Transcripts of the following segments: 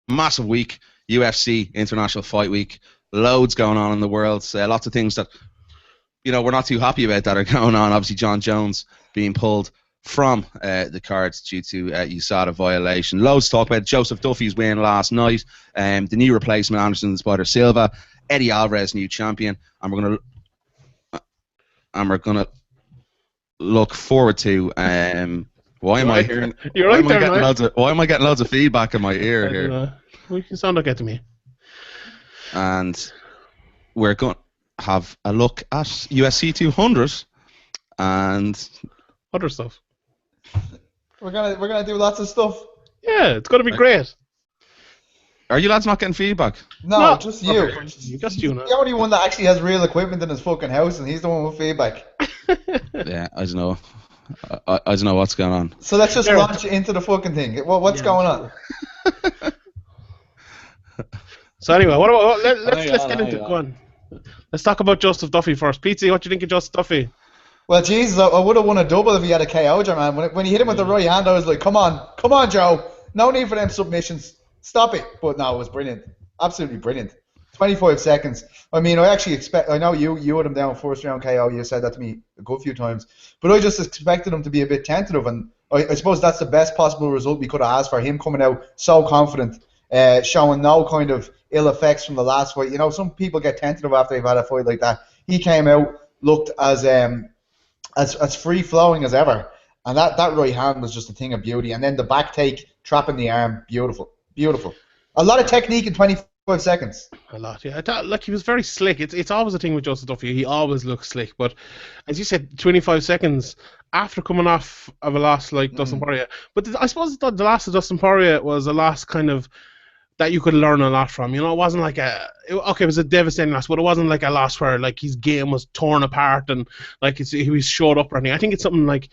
massive week, UFC International Fight Week. Loads going on in the world. Lots of things that we're not too happy about that are going on. Obviously, Jon Jones being pulled from the cards due to USADA violation. Loads to talk about. Joseph Duffy's win last night. The new replacement, Anderson the Spider Silva. Eddie Alvarez, new champion. And we're gonna look forward to. Why am I getting loads of feedback in my ear here? You sound okay to me. And we're going to have a look at UFC 200 and other stuff. We're gonna do lots of stuff. Yeah, it's gonna be great. Are you lads not getting feedback? No, just you. Okay. Just you. The only one that actually has real equipment in his fucking house, and he's the one with feedback. Yeah, I don't know. I don't know what's going on. So let's just launch into the fucking thing. What's going on? So anyway, let's get into it. Go on. Let's talk about Joseph Duffy first. Petesy, what do you think of Joseph Duffy? Well, Jesus, I would have won a double if he had a KO, man. When he hit him with the right hand, I was like, come on, Joe. No need for them submissions. Stop it. But no, it was brilliant. Absolutely brilliant. 25 seconds. I mean, I know you had him down first round KO. You said that to me a good few times. But I just expected him to be a bit tentative. And I suppose that's the best possible result we could have asked for. Him coming out so confident, showing no kind of ill effects from the last fight. You know, some people get tentative after they've had a fight like that. He came out, looked as free-flowing as ever. And that right hand was just a thing of beauty. And then the back take, trapping the arm, beautiful. Beautiful. A lot of technique in 25 seconds. A lot, yeah. I thought, like, he was very slick. It's always a thing with Joseph Duffy. He always looks slick. But as you said, 25 seconds after coming off of a loss like Dustin Poirier. But I suppose the loss of Dustin Poirier was a loss kind of that you could learn a lot from. You know, it wasn't like it was a devastating loss, but it wasn't like a loss where like his game was torn apart and like he was showed up or anything. I think it's something like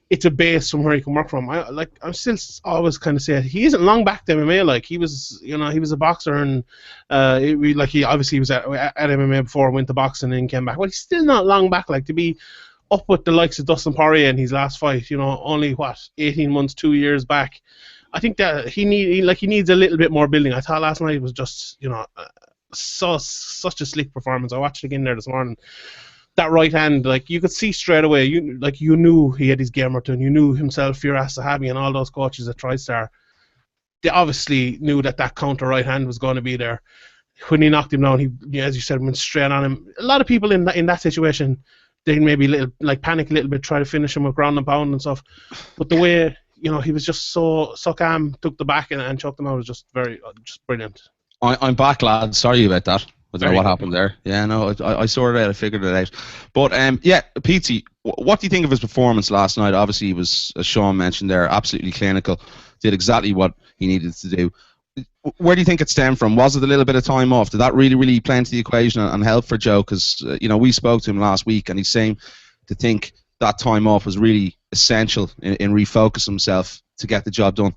it's a base from where he can work from. I'm still always kind of say he isn't long back to MMA. Like he was a boxer and he obviously was at MMA before, went to boxing and then came back. But he's still not long back. Like to be up with the likes of Dustin Poirier in his last fight, only 18 months, 2 years back. I think that he needs a little bit more building. I thought last night was just such a slick performance. I watched it again there this morning. That right hand, like you could see straight away, you knew he had his game return. You knew himself, Firas Sahabi, and all those coaches at TriStar. They obviously knew that counter right hand was going to be there. When he knocked him down, he, as you said, went straight on him. A lot of people in that situation, they maybe panic a little bit, try to finish him with ground and pound and stuff. But the way he was just so calm, took the back and choked him out was just brilliant. I'm back, lad. Sorry about that. I don't know what happened there. Yeah, no, I sorted it out. I figured it out. But, Petesy, what do you think of his performance last night? Obviously, he was, as Sean mentioned there, absolutely clinical. Did exactly what he needed to do. Where do you think it stemmed from? Was it a little bit of time off? Did that really play into the equation and help for Joe? Because, we spoke to him last week, and he seemed to think that time off was really essential in refocusing himself to get the job done.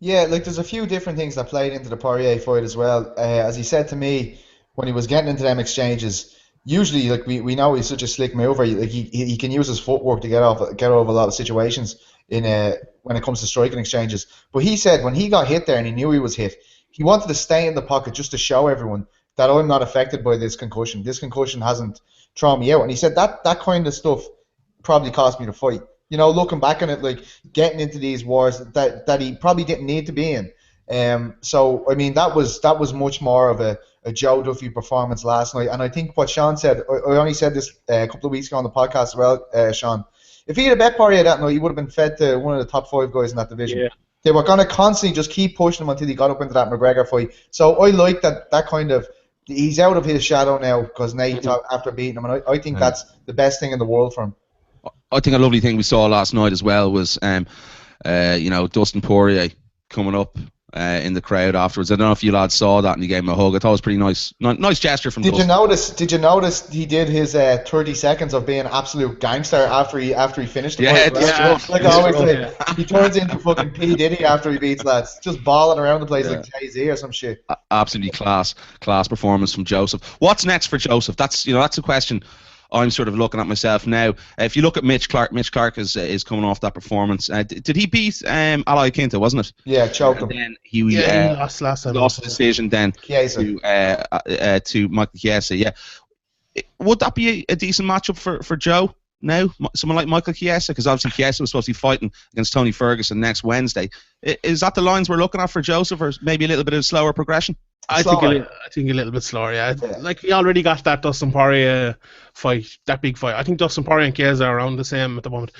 Yeah, there's a few different things that played into the Poirier fight as well. As he said to me, when he was getting into them exchanges, usually we know he's such a slick mover. He can use his footwork to get over a lot of situations when it comes to striking exchanges. But he said when he got hit there and he knew he was hit, he wanted to stay in the pocket just to show everyone that I'm not affected by this concussion. This concussion hasn't thrown me out. And he said that kind of stuff probably cost me the fight. Looking back on it, getting into these wars that he probably didn't need to be in. So I mean that was much more of a Joe Duffy performance last night. And I think what Sean said, I only said this a couple of weeks ago on the podcast as well, Sean. If he had a bet Poirier that night, he would have been fed to one of the top 5 guys in that division. Yeah. They were going to constantly just keep pushing him until he got up into that McGregor fight. So I like that kind of, he's out of his shadow now because Nate after beating him, and I think that's the best thing in the world for him. I think a lovely thing we saw last night as well was, Dustin Poirier coming up in the crowd afterwards. I don't know if you lads saw that and he gave him a hug. I thought it was pretty nice gesture from Dustin. Did you notice he did his 30 seconds of being an absolute gangster after he finished the fight? Yeah. Like I always say, he turns into fucking P. Diddy after he beats lads, just balling around the place like Jay-Z or some shit. Absolutely class performance from Joseph. What's next for Joseph? That's a question I'm sort of looking at myself now. If you look at Mitch Clark is coming off that performance. Did he beat Ali Quinta, wasn't it? Yeah, choked him. And then he lost last time. Lost the decision then to Michael Chiesa. Yeah, would that be a decent matchup for Joe now? Someone like Michael Chiesa, because obviously Chiesa was supposed to be fighting against Tony Ferguson next Wednesday. Is that the lines we're looking at for Joseph, or maybe a little bit of slower progression? I think a little bit slower. Yeah, like he already got that Dustin Poirier fight, that big fight. I think Dustin Poirier and Chiesa are around the same at the moment.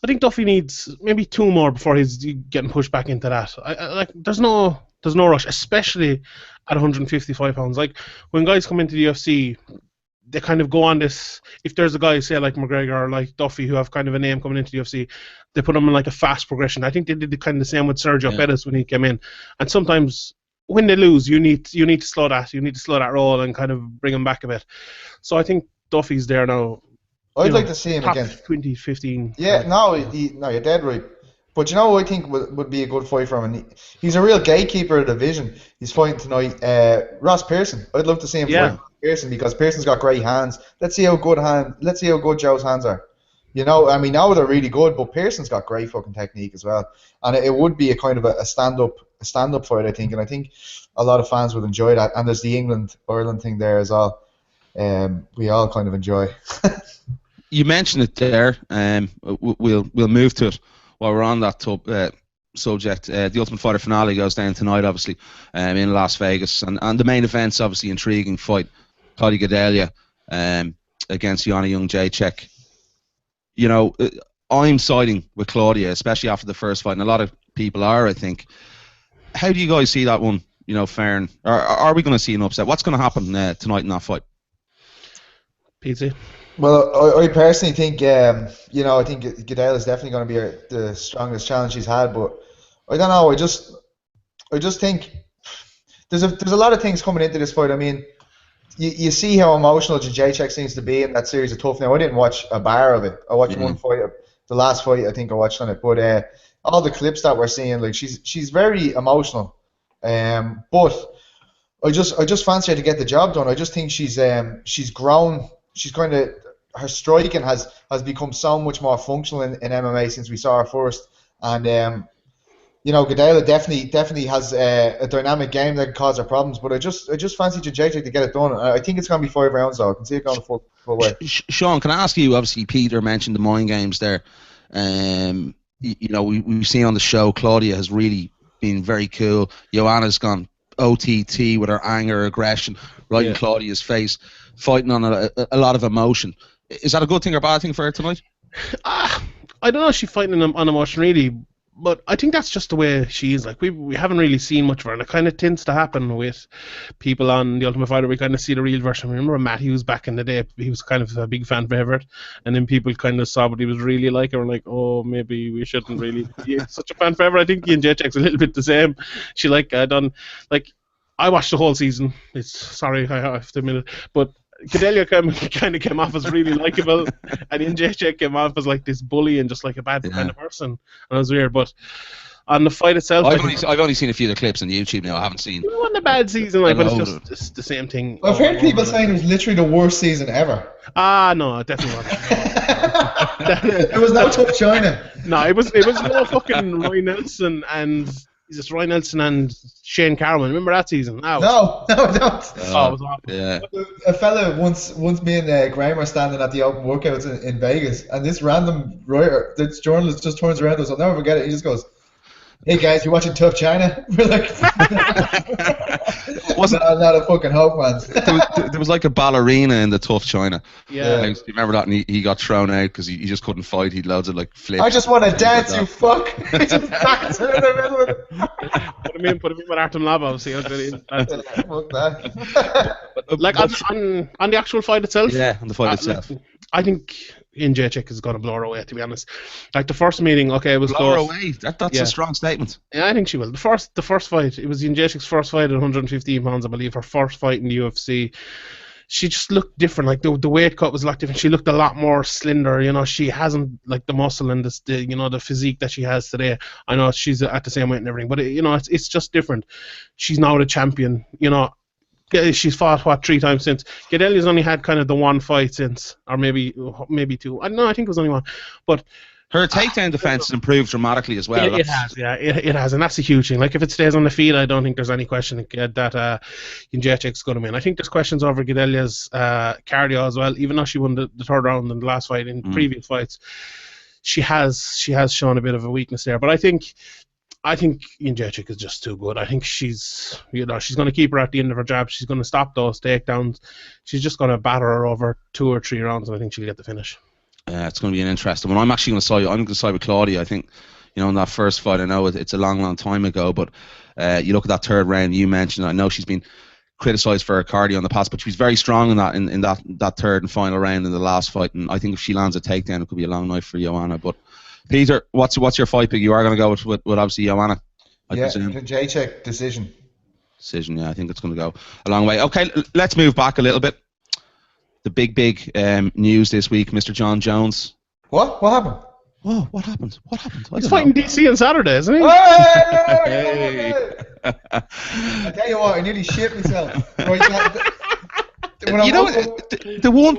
I think Duffy needs maybe 2 more before he's getting pushed back into that. Like there's no rush, especially at 155 pounds. Like when guys come into the UFC, they kind of go on this. If there's a guy, say like McGregor or like Duffy, who have kind of a name coming into the UFC, they put them in like a fast progression. I think they did the kind of the same with Sergio Pettis when he came in. And sometimes when they lose, you need to slow that. You need to slow that roll and kind of bring him back a bit. So I think Duffy's there now. I'd like to see him against 2015. Yeah, no, you're dead right. But you know what I think would be a good fight for him? And he's a real gatekeeper of the division. He's fighting tonight. Ross Pearson. I'd love to see him fight Pearson, because Pearson's got great hands. Let's see how good Joe's hands are. You know, I mean, now they're really good, but Pearson's got great fucking technique as well. And it would be a kind of a stand-up fight, I think. And I think a lot of fans would enjoy that. And there's the England-Ireland thing there as well. We all kind of enjoy. You mentioned it there. We'll move to it while we're on that subject. The Ultimate Fighter finale goes down tonight, obviously, in Las Vegas. And the main event's obviously intriguing fight. Claudia Gadelha against Yana Jędrzejczyk. You know, I'm siding with Claudia, especially after the first fight, and a lot of people are, I think. How do you guys see that one, faring? Or are we going to see an upset? What's going to happen tonight in that fight? Petesy? Well, I personally think, I think Gadelha is definitely going to be the strongest challenge she's had, but I don't know. I just think there's a lot of things coming into this fight. I mean, you see how emotional Jędrzejczyk seems to be in that series of TUF. Now, I didn't watch a bar of it. I watched one fight, the last fight I think I watched on it. But all the clips that we're seeing, like she's very emotional. But I just fancy her to get the job done. I just think she's grown. She's kind of, her striking has become so much more functional in MMA since we saw her first. And Gadelha definitely has a dynamic game that can cause her problems, but I just fancy Jędrzejczyk to get it done. I think it's going to be 5 rounds though. I can see it going the full way. Sean, can I ask you? Obviously, Peter mentioned the mind games there. We've seen on the show Claudia has really been very cool. Joanna's gone OTT with her anger, aggression, right in Claudia's face, fighting on a lot of emotion. Is that a good thing or bad thing for her tonight? I don't know if she's fighting on emotion really. But I think that's just the way she is. Like we haven't really seen much of her, and it kind of tends to happen with people on The Ultimate Fighter. We kind of see the real version. Remember Matt Hughes back in the day? He was kind of a big fan favorite, and then people kind of saw what he was really like, and were like, "Oh, maybe we shouldn't really be such a fan favorite." I think Jędrzejczyk's a little bit the same. She I watched the whole season. I have to admit it, but Gadelha kind of came off as really likable, and Jędrzejczyk came off as like this bully and just like a bad kind of person, and it was weird. But on the fight itself, I've only seen a few of the clips on YouTube now. I haven't seen. It wasn't a bad season, but it's the same thing. I've heard people saying it was literally the worst season ever. No, it definitely wasn't. It was no TUF China. No, it was no fucking Roy Nelson and. Is it Roy Nelson and Shane Carman? Remember that season? No, I don't. It was awful. Yeah. A fella once me and Graham were standing at the open workouts in Vegas, and this random this journalist just turns around to us. I'll never forget it. He just goes, "Hey guys, you watching TUF China?" We're like, not a fucking hope, man. There was like a ballerina in the TUF China. Yeah. You remember that? And he got thrown out because he just couldn't fight. He'd loads of like flips. I just want to dance, you fuck. Just dancing in the middle of it. Put him in with Artem Lava. See how good Fuck that. Like on the actual fight itself. Yeah, on the fight itself. I think Jędrzejczyk is going to blow her away, to be honest. Like the first meeting, it was blow close. her away. That's a strong statement. Yeah, I think she will. The first fight, it was Jędrzejczyk's first fight at 115 pounds, I believe. Her first fight in the UFC. She just looked different. Like the weight cut was a lot different. She looked a lot more slender. She hasn't like the muscle and the physique that she has today. I know she's at the same weight and everything, but it's just different. She's now the champion. Gadelha She's fought 3 times since. Gedelia's only had kind of the 1 fight since, or maybe 2. No, I think it was only 1. But her takedown defense has improved dramatically as well. It has, yeah, it has, and that's a huge thing. Like if it stays on the feet, I don't think there's any question that Jędrzejczyk's going to win. I think there's questions over Gedelia's cardio as well. Even though she won the 3rd round in the last fight, in previous fights, she has shown a bit of a weakness there. But I think Jędrzejczyk is just too good. I think she's going to keep her at the end of her jab. She's going to stop those takedowns. She's just going to batter her over 2 or 3 rounds, and I think she'll get the finish. It's going to be an interesting one. I'm actually going to side. I'm going to side with Claudia. I think, in that first fight, I know it's a long time ago, but you look at that 3rd round you mentioned. I know she's been criticised for her cardio in the past, but she was very strong in that 3rd and final round in the last fight. And I think if she lands a takedown, it could be a long night for Joanna. But Peter, what's your fight pick? You are going to go with obviously Joanna. Jędrzejczyk decision. Decision, yeah. I think it's going to go a long way. Okay, let's move back a little bit. The big news this week, Mr. Jon Jones. What happened? Whoa, what happened? He's fighting DC on Saturday, isn't he? Hey! I tell you what, I nearly shit myself. The one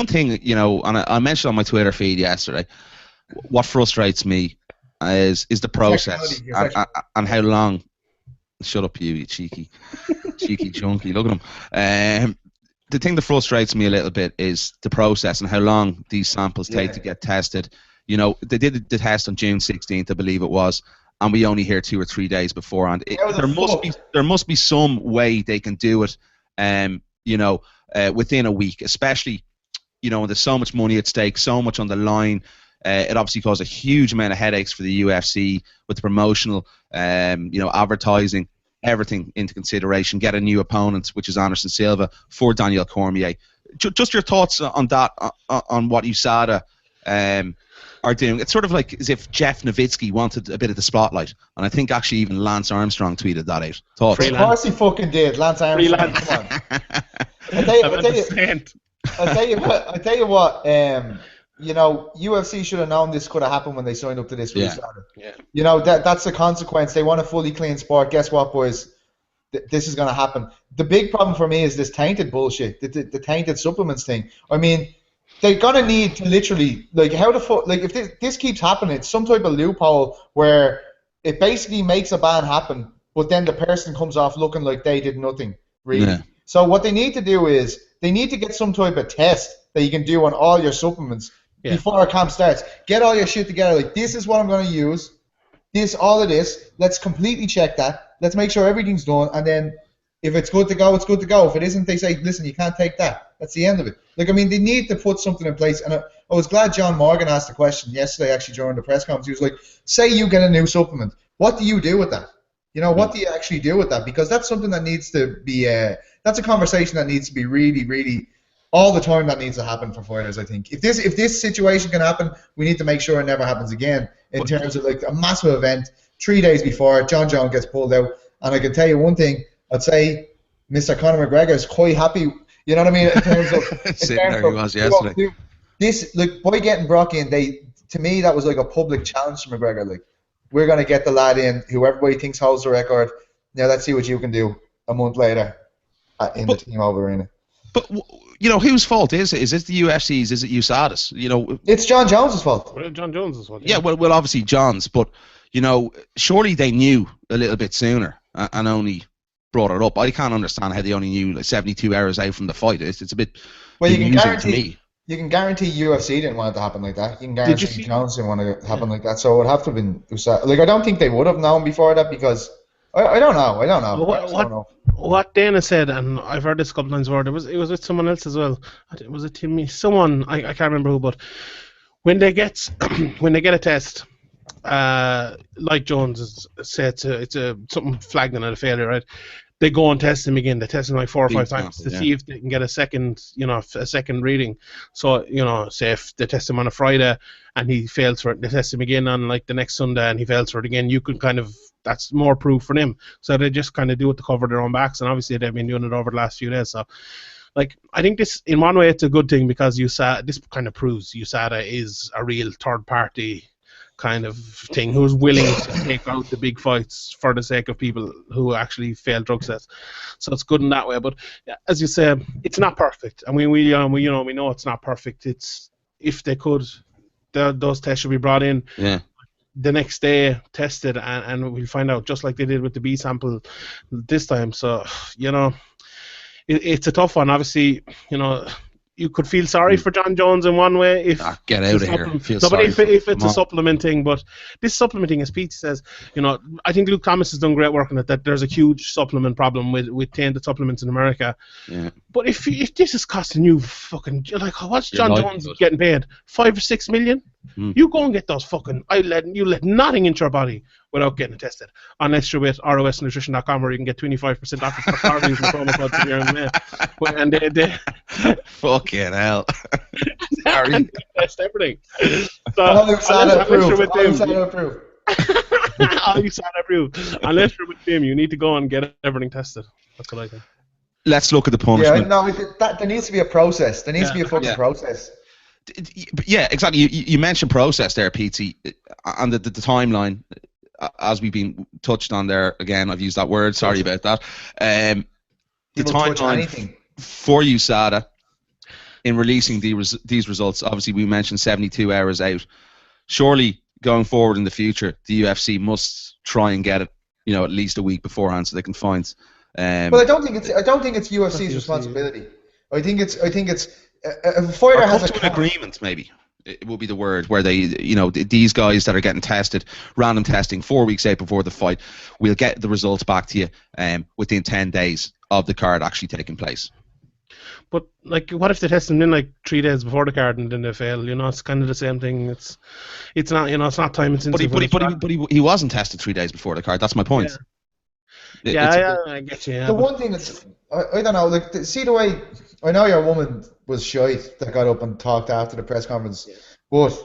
thing, and I mentioned on my Twitter feed yesterday, what frustrates me is the process and how long. Shut up, you cheeky junkie. Look at him. The thing that frustrates me a little bit is the process and how long these samples take to get tested. They did the test on June 16th, I believe it was, and we only hear 2 or 3 days beforehand. There must be some way they can do it, within a week, especially, when there's so much money at stake, so much on the line. It obviously caused a huge amount of headaches for the UFC with the promotional, advertising, everything into consideration. Get a new opponent, which is Anderson Silva, for Daniel Cormier. Just your thoughts on that, on what USADA are doing. It's sort of like as if Jeff Nowitzki wanted a bit of the spotlight, and I think actually even Lance Armstrong tweeted that out. Thoughts? Of course he fucking did, Lance Armstrong. Come on. I tell you what. UFC should have known this could have happened when they signed up to this. Yeah. That's the consequence. They want a fully clean sport. Guess what, boys? This is going to happen. The big problem for me is this tainted bullshit, the tainted supplements thing. I mean, they're going to need to literally, how the fuck, if this keeps happening, it's some type of loophole where it basically makes a ban happen, but then the person comes off looking like they did nothing, really. Yeah. So what they need to do is they need to get some type of test that you can do on all your supplements before our camp starts. Get all your shit together. This is what I'm going to use. All of this. Let's completely check that. Let's make sure everything's done. And then if it's good to go, it's good to go. If it isn't, they say, listen, you can't take that. That's the end of it. They need to put something in place. And I was glad John Morgan asked the question yesterday, actually, during the press conference. He was like, say you get a new supplement. What do you do with that? What do you actually do with that? Because that's something that needs to be, that's a conversation that needs to be really, really, all the time that needs to happen for fighters, I think. If this situation can happen, we need to make sure it never happens again in terms of a massive event, 3 days before Jon Jones gets pulled out. And I can tell you one thing, I'd say Mr. Conor McGregor is quite happy, you know what I mean, in terms of... Sitting there he was yesterday. This, by getting Brock in, to me, that was like a public challenge to McGregor. We're going to get the lad in, who everybody thinks holds the record. Now let's see what you can do a month later in the Team Over Arena. But whose fault is it? Is it the UFC's? Is it USADA's? It's Jon Jones' fault. Well, Jon Jones' fault. Yeah, well, obviously John's, but surely they knew a little bit sooner and only brought it up. I can't understand how they only knew 72 hours out from the fight. It's a bit. Well, you can guarantee. You can guarantee UFC didn't want it to happen like that. You can guarantee Jones didn't want it to happen like that. So it would have to have been USADA. I don't think they would have known before that because I don't know. What Dana said, and I've heard this a couple times before, it was with someone else as well. Was it Timmy? Someone, I can't remember who, but when they get a test, like Jones has said, it's something flagged and a failure, right? They go and test him again. They test him 4 or 5 times to see if they can get a second reading. So, say if they test him on a Friday and he fails for it, they test him again on the next Sunday and he fails for it again. You could that's more proof for them. So they just kind of do it to cover their own backs, and obviously they've been doing it over the last few days. So, I think this, in one way, it's a good thing because this kind of proves USADA is a real third party kind of thing, who's willing to take out the big fights for the sake of people who actually fail drug tests. So it's good in that way. But as you say, it's not perfect. I mean, we know it's not perfect. It's, if they could, those tests should be brought in. Yeah. The next day, tested, and we'll find out, just like they did with the B sample this time. So, it's a tough one. Obviously, you could feel sorry for Jon Jones in one way if get out of here. But if it's a supplement thing, but this supplementing, as Pete says, I think Luke Thomas has done great work on it. That there's a huge supplement problem with tainted supplements in America. Yeah. But if this is costing you fucking, like, what's Jon Jones getting paid? 5 or 6 million? You go and get those fucking. You let nothing into your body without getting it tested, unless you're with rosnutrition.com, where you can get 25% off for carbs using promo code TUF. And they fucking hell. and test everything. So unless you're with them, unless you're with them, you need to go and get everything tested. That's what I think. Let's look at the punishment. Yeah, no, there needs to be a process. There needs to be a fucking process. Yeah, exactly. You mentioned process there, Petesy, and the timeline, as we've been touched on there. Again, I've used that word. Sorry about that. The timeline for USADA in releasing these results. Obviously, we mentioned 72 hours out. Surely, going forward in the future, the UFC must try and get it, at least a week beforehand, so they can find. Well, I don't think it's UFC's responsibility. I think it's. A fighter has an agreement, maybe it will be the word, where they, these guys that are getting tested, random testing 4 weeks out before the fight, we'll get the results back to you within 10 days of the card actually taking place. But, like, what if they test them in, like, 3 days before the card and then they fail? It's kind of the same thing. It's not, it's not time intensive. But he wasn't tested 3 days before the card. That's my point. Yeah, I get you. Yeah, one thing that's, I don't know, like, see the way, I know your woman was shite that got up and talked after the press conference, but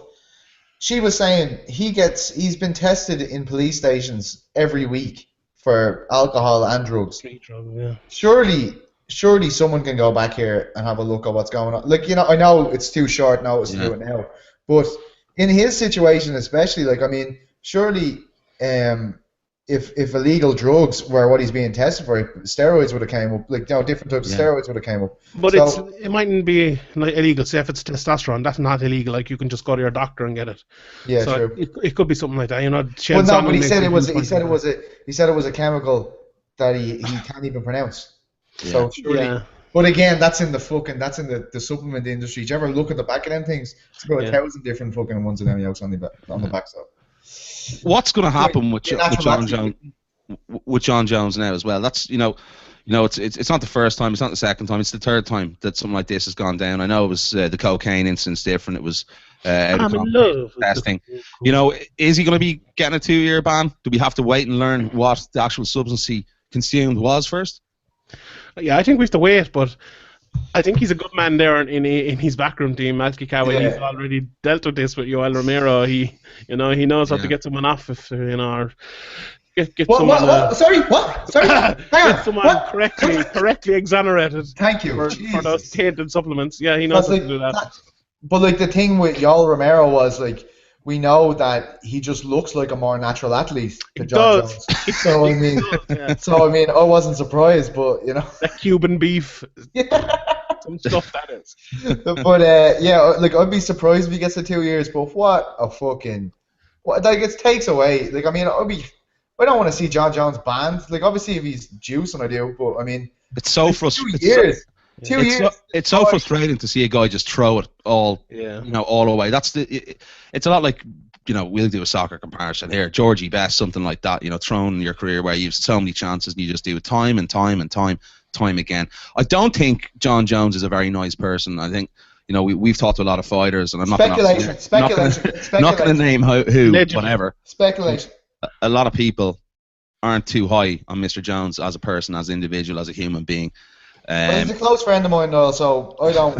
she was saying he's been tested in police stations every week for alcohol and drugs. Surely someone can go back here and have a look at what's going on. Like, I know it's too short notice to do it now, but in his situation especially, like, I mean, surely if illegal drugs were what he's being tested for, steroids would have came up. Like, different types of steroids would have came up. But it mightn't be like illegal. Say if it's testosterone, that's not illegal. Like, you can just go to your doctor and get it. Yeah, so sure. It could be something like that. Well, no, but he said it was a chemical that he can't even pronounce. Yeah. So surely. But again, that's in the supplement industry. Did you ever look at the back of them things? It's about 1,000 different fucking ones of them yolks on the back side. What's going to happen with Jon Jones now as well? That's it's not the first time, it's not the second time, it's the third time that something like this has gone down. I know it was the cocaine incident's different. It was out of testing. Is he going to be getting a 2-year ban? Do we have to wait and learn what the actual substance he consumed was first? Yeah, I think we have to wait, but I think he's a good man there in his backroom team, Malkikawa. Yeah. He's already dealt with this with Yoel Romero. He knows how to get someone off if or get someone. What? Sorry, what? Sorry, get someone correctly exonerated. Thank you for those tainted supplements. Yeah, he knows how to do that. But like the thing with Yoel Romero was like, we know that he just looks like a more natural athlete than Jon Jones. So I mean, I wasn't surprised, but that Cuban beef, some stuff that is. But like I'd be surprised if he gets the 2 years. But what it takes away. Like, I mean, I don't want to see Jon Jones banned. Like, obviously if he's juicing, I do. But I mean, it's so frustrating. 2 years. It's so frustrating to see a guy just throw it all, all away. It's a lot like, we'll do a soccer comparison here. Georgie Best, something like that, thrown in your career where you've so many chances and you just do it time and time and time again. I don't think Jon Jones is a very nice person. I think, we've talked to a lot of fighters, and I'm not going to name who, whatever. Speculation. A lot of people aren't too high on Mr. Jones as a person, as an individual, as a human being. He's a close friend of mine, though, so I don't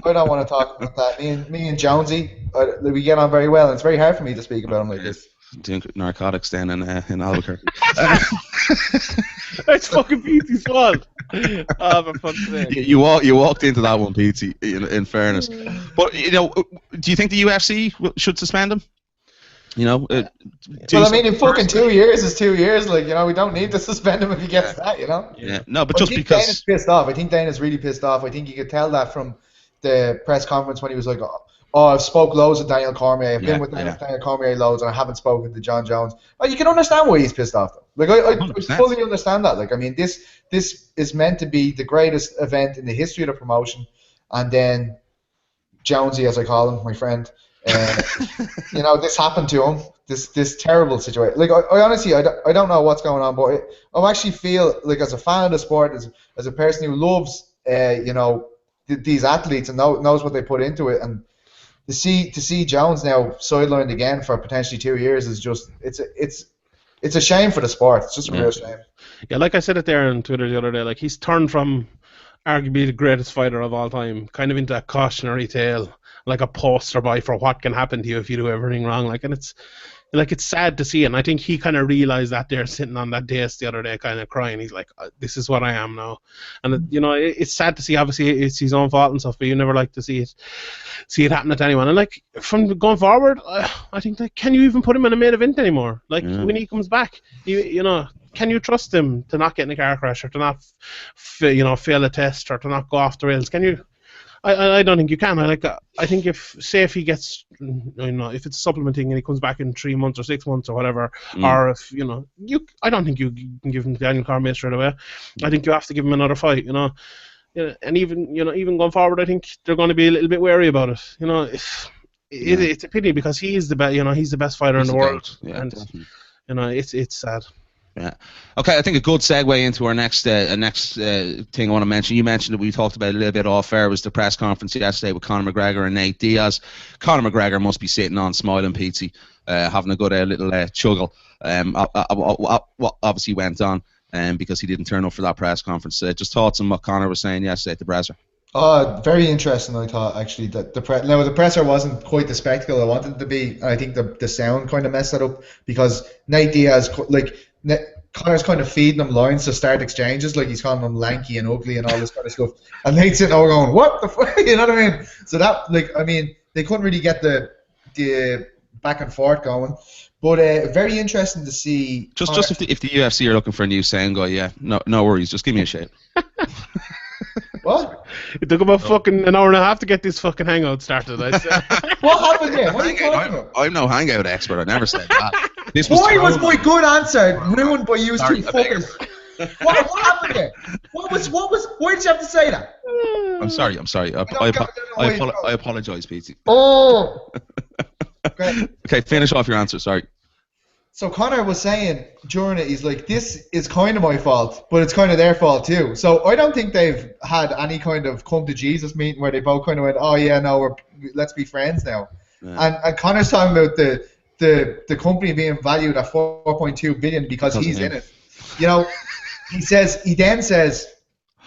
want to talk about that. Me and Jonesy, we get on very well, and it's very hard for me to speak about him like this. Doing narcotics down in Albuquerque. It's fucking Petesy's fault. For fuck's sake. You walked into that one, Petesy, in fairness. But, do you think the UFC should suspend him? You know, well, I mean, in fucking 2 years is 2 years. Like, you know, we don't need to suspend him if he gets that. You know. Yeah. No, but just because Dana's pissed off. I think Dana's really pissed off. I think you could tell that from the press conference when he was like, "Oh, I've spoke loads with Daniel Cormier. I've been with Daniel Cormier loads, and I haven't spoken to Jon Jones." Oh, you can understand why he's pissed off, though. Like, I fully understand that. Like, I mean, this is meant to be the greatest event in the history of the promotion, and then Jonesy, as I call him, my friend. You know, this happened to him. This terrible situation. Like, I honestly, I don't know what's going on, but I actually feel like, as a fan of the sport, as a person who loves, you know, these athletes and knows what they put into it, and to see Jones now sidelined again for potentially 2 years is just it's a shame for the sport. It's just a real shame. Yeah, like I said it there on Twitter the other day. Like, he's turned from arguably the greatest fighter of all time, kind of into a cautionary tale, like a poster boy for what can happen to you if you do everything wrong. Like, and it's sad to see, and I think he kind of realized that there, sitting on that dais the other day, kind of crying. He's like, "This is what I am now," and you know, it's sad to see. Obviously, it's his own fault and stuff, but you never like to see it happen to anyone. And like, from going forward, I think, like, can you even put him in a main event anymore? Like, when he comes back, you know. Can you trust him to not get in a car crash, or to not, fail a test, or to not go off the rails? Can you? I don't think you can. I think if he gets, you know, if it's a supplement thing and he comes back in 3 months or 6 months or whatever, or if, you know, I don't think you can give him Daniel Cormier straight away. I think you have to give him another fight, you know. And even going forward, I think they're going to be a little bit wary about it. You know, it's a pity, because he's the best. You know, he's the best fighter in the world, and definitely. You know, it's sad. Yeah. Okay, I think a good segue into our next thing I want to mention. You mentioned that we talked about a little bit off air, was the press conference yesterday with Conor McGregor and Nate Diaz. Conor McGregor must be sitting on smiling, Petesy, having a good little chuggle. What obviously went on, because he didn't turn up for that press conference. Just thoughts on what Conor was saying yesterday at the presser. Very interesting. I thought, actually, that the presser wasn't quite the spectacle I wanted it to be. And I think the sound kind of messed that up, because Nate Diaz, like, Conor's kind of feeding him lines to start exchanges, like he's calling him lanky and ugly and all this kind of stuff. And Nate's sitting there going, "What the fuck?" You know what I mean? So that, like, I mean, they couldn't really get the back and forth going. But very interesting to see. Just if the UFC are looking for a new sound guy, yeah, no worries. Just give me a shout. What? It took about fucking an hour and a half to get this fucking hangout started. I said. What happened there? What are you talking about? I'm no hangout expert. I never said that. Why was my good answer ruined by you two fuckers? What happened there? Why did you have to say that? I'm sorry. I apologize, Petey. Oh. Great. Okay, finish off your answer. Sorry. So Conor was saying during it, he's like, "This is kind of my fault, but it's kind of their fault too." So I don't think they've had any kind of come to Jesus meeting where they both kind of went, "Oh yeah, no, let's be friends now." Yeah. And Conor's talking about the company being valued at 4.2 billion because he's in it. You know, he then says,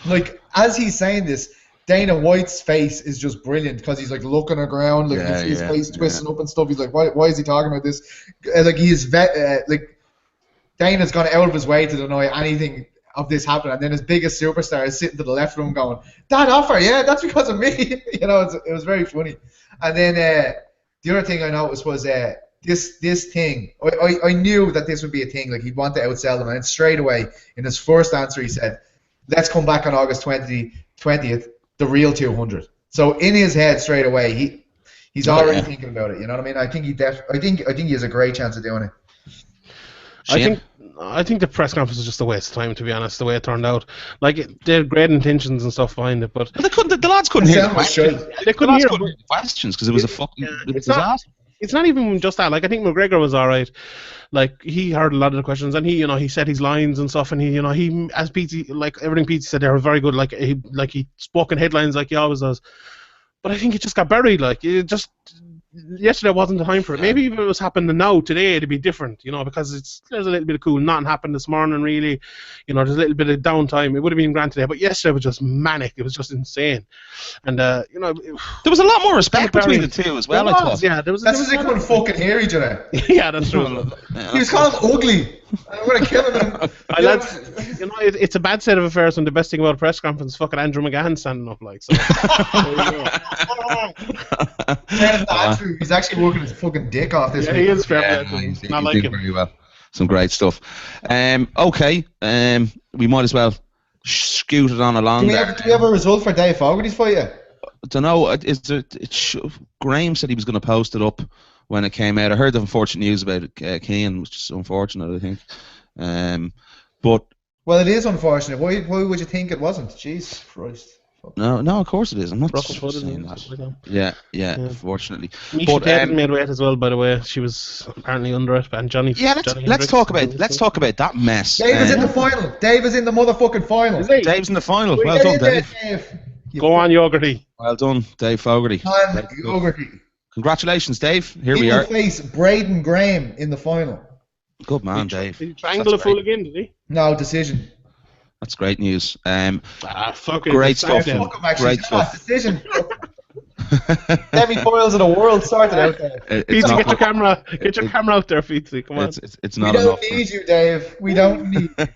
like, as he's saying this, Dana White's face is just brilliant, because he's like looking around, like his face twisting up and stuff. He's like, why is he talking about this? Like, he is like, Dana's gone out of his way to deny anything of this happening, and then his biggest superstar is sitting to the left of him going, "That offer, yeah, that's because of me." You know, it was very funny. And then the other thing I noticed was this thing. I knew that this would be a thing. Like, he'd want to outsell them, and then straight away in his first answer he said, "Let's come back on August 20th, the real 200." So in his head straight away, he's already thinking about it. You know what I mean? I think he has a great chance of doing it. I think the press conference was just a waste of time, to be honest, the way it turned out. Like, they had great intentions and stuff behind it, but the lads couldn't hear the questions. They couldn't hear the questions because it was a fucking disaster. It's not even just that. Like, I think McGregor was all right. Like, he heard a lot of the questions, and he said his lines and stuff, and he as Petey, like everything Petey said there was very good. Like he spoke in headlines like he always does. But I think it just got buried. Like, it just yesterday wasn't the time for it. Maybe if it was happening now today, it'd be different. Because there's a little bit of cool. Nothing happened this morning really. There's a little bit of downtime. It would have been grand today, but yesterday was just manic. It was just insane. And there was a lot more respect between the two as well. I thought. Yeah, that's because they couldn't fucking hear each other. Yeah, that's true. He was calling him ugly. I'm gonna kill him. It's a bad state of affairs when the best thing about a press conference is fucking Andrew McGahan standing up like. So Andrew, he's actually working his fucking dick off this week. He is fair. He's not like doing him. very well. Some great stuff. Okay. We might as well scoot it on along. Do we have a result for Dave Fogarty's fight yet? I don't know. Graham said he was going to post it up when it came out. I heard the unfortunate news about Keane, which is unfortunate, I think. But it is unfortunate. Why would you think it wasn't? Jeez Christ. No, of course it is. I'm not saying that. Yeah, unfortunately. Misha made weight as well, by the way. She was apparently under it, and Johnny. Yeah, let's talk about that mess. Dave is in the final. Dave is in the motherfucking final. Dave's in the final. Well done, Dave. Go on, Yogerty. Well done, Dave Fogarty. Yogerty. Congratulations, Dave. Here we are. He will face Braden Graham in the final. Good man, Dave. Did he triangle a fool again, did he? No, decision. That's great news. Great stuff. Great stuff. Decision. Semi-finals of the world sorted out there. Pete, get your camera out there, Pete. Come on. It's not enough. We don't need you, Dave. We don't need you.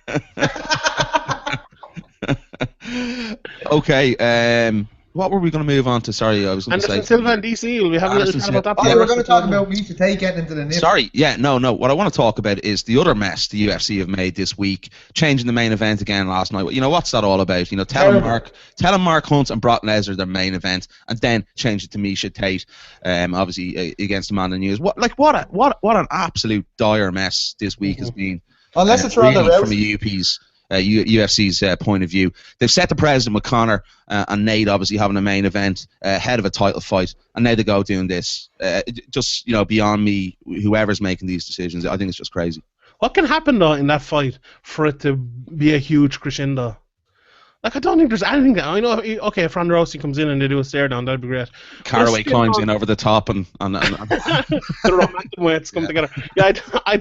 Okay. What were we going to move on to? Sorry, I was going to say. Silva and DC. Will we have a little chat about that? We're going to talk about Misha Tate getting into the nip. Sorry, no. What I want to talk about is the other mess the UFC have made this week, changing the main event again last night. You know, what's that all about? You know, telling Mark Hunt and Brock Lesnar their main event, and then change it to Misha Tate, obviously against Amanda Nunes. What an absolute dire mess this week has been. Unless it's Ronda really Rousey. From the UFC's point of view. They've set the precedent with Conor and Nate obviously having a main event ahead of a title fight, and now they go doing this. Just, beyond me, whoever's making these decisions, I think it's just crazy. What can happen, though, in that fight for it to be a huge crescendo? Like, I don't think there's anything that... I know, okay, if Ronda Rousey comes in and they do a stare down, that'd be great. Caraway climbs in over the top and the romantic weights come together. Yeah, I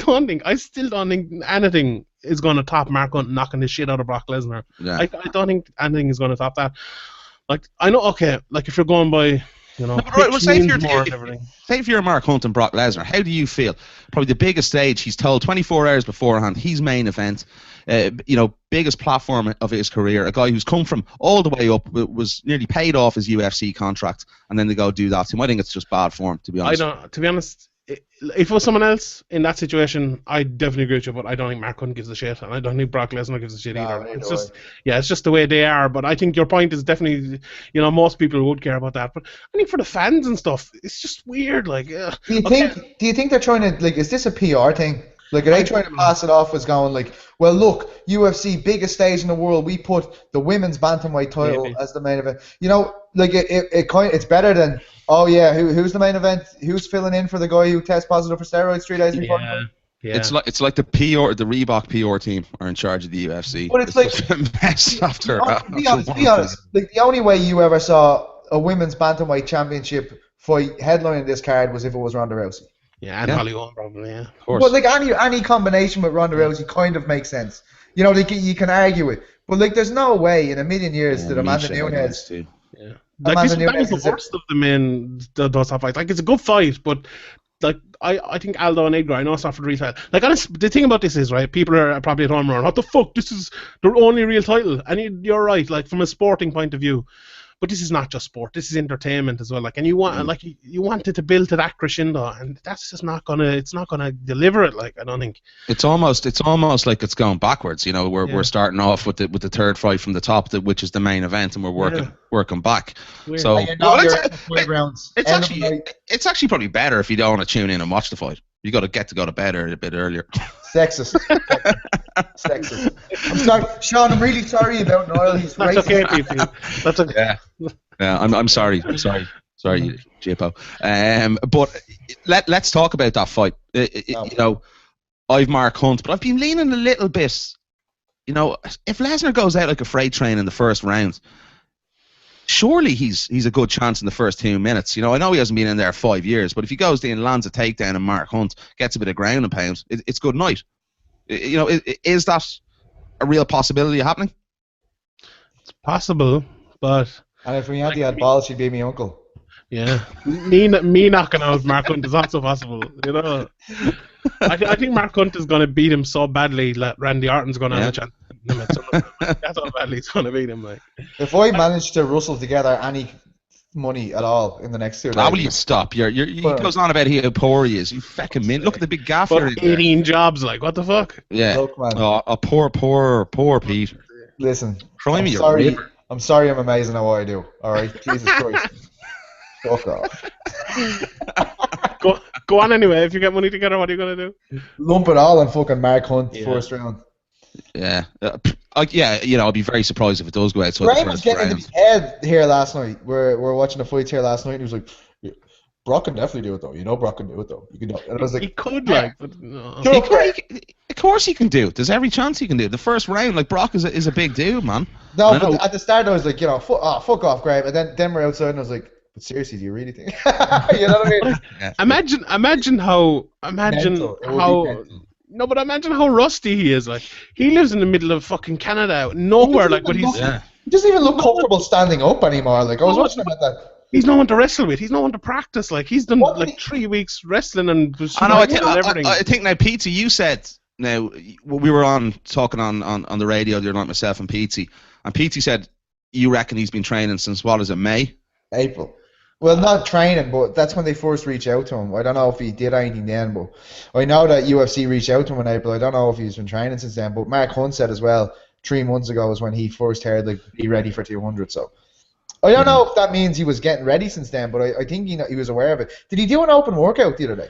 still don't think anything is going to top Mark Hunt knocking the shit out of Brock Lesnar. Yeah. I don't think anything is going to top that. Like, I know, okay, like if you're going by, say if you're Mark Hunt and Brock Lesnar, how do you feel? Probably the biggest stage, he's told 24 hours beforehand, he's main event, biggest platform of his career, a guy who's come from all the way up, was nearly paid off his UFC contract, and then they go do that to him. I think it's just bad form, to be honest. To be honest, if it was someone else in that situation, I definitely agree with you, but I don't think Mark Hunt gives a shit, and I don't think Brock Lesnar gives a shit either. It's just the way they are, but I think your point is definitely, most people would care about that, but I think for the fans and stuff, it's just weird, like... Do you think they're trying to, is this a PR thing? Are they trying to pass it off as going well, look, UFC, biggest stage in the world, we put the women's bantamweight title as the main event. It's better than, who's the main event? Who's filling in for the guy who tests positive for steroids 3 days before? Yeah. It's like the Reebok PR team are in charge of the UFC. But it's like a mess after. Be honest. The only way you ever saw a women's bantamweight championship fight headlining this card was if it was Ronda Rousey. Yeah, and Hollywood probably, yeah. Of course. But any combination with Ronda Rousey kind of makes sense. You can argue it, but there's no way in a million years that Amanda Nunes. Yeah. That was the worst of the men those fights. It's a good fight, but I think Aldo and Edgar, I know it's not for the real title. The thing about this is, right, people are probably at home around, what the fuck, this is their only real title. And you're right, from a sporting point of view. But this is not just sport. This is entertainment as well. And you want you wanted to build to that crescendo, and that's just not gonna. It's not gonna deliver it. I don't think. It's almost like it's going backwards. We're starting off with the third fight from the top, which is the main event, and we're working back. Weird. So it's actually probably better if you don't want to tune in and watch the fight. You got to go to bed a bit earlier. Sexist. I'm sorry, Sean. I'm really sorry about Niall. He's That's okay, people. That's okay. Yeah. I'm sorry. Sorry, Jippo. But let's talk about that fight. I've Mark Hunt, but I've been leaning a little bit. If Lesnar goes out like a freight train in the first round, surely he's a good chance in the first 2 minutes. I know he hasn't been in there 5 years, but if he goes in and lands a takedown and Mark Hunt gets a bit of ground and pound, it's good night. Is that a real possibility happening? It's possible, but... And if Rianti had balls, she'd be my uncle. Yeah, me knocking out Mark Hunt is also possible. You know, I think Mark Hunt is going to beat him so badly that Randy Orton's going to have a chance to beat him at SummerSlam. That's how badly he's going to beat him. Like, If I manage to rustle together any money at all in the next 2 days, how will you stop? He goes on about how poor he is. You fucking min. Look at the big gaff here. 18 jobs, like what the fuck? Yeah. Look, man. Oh, a poor Peter. Listen, Cry me a sorry. river. I'm sorry. I'm amazing at what I do. All right, Jesus Christ. Fuck off. Go on anyway. If you get money together, what are you gonna do? Lump it all on fucking Mark Hunt first round. Yeah, I'd be very surprised if it does go outside the Graham was first getting round. into his head here last night. We're watching the fights here last night, and he was like, yeah, "Brock can definitely do it, though. You know, Brock can do it, though. You can do it." And I was like, He could, yeah. like, but no. Of course he can do it. There's every chance he can do it. The first round, like Brock is a big dude, man. No, but at the start I was like, fuck off, Graham. And then we're outside, and I was like, but seriously, do you really think? You know what I mean? Yeah. Imagine how. No, but imagine how rusty he is. Like, he lives in the middle of fucking Canada, nowhere. Like, but He doesn't even look comfortable standing up anymore. Like, I was watching him at that. He's no one to wrestle with. He's no one to practice. Like, he's done 3 weeks wrestling and everything. I think now, Petesy, you said now we were talking on the radio the other night, myself and Petesy, and Petesy said you reckon he's been training since what is it, May? April. Well, not training, but that's when they first reached out to him. I don't know if he did anything then, but I know that UFC reached out to him in April. I don't know if he's been training since then, but Mark Hunt said as well 3 months ago was when he first heard, like, be ready for 200. So I don't know if that means he was getting ready since then, but I think he was aware of it. Did he do an open workout the other day?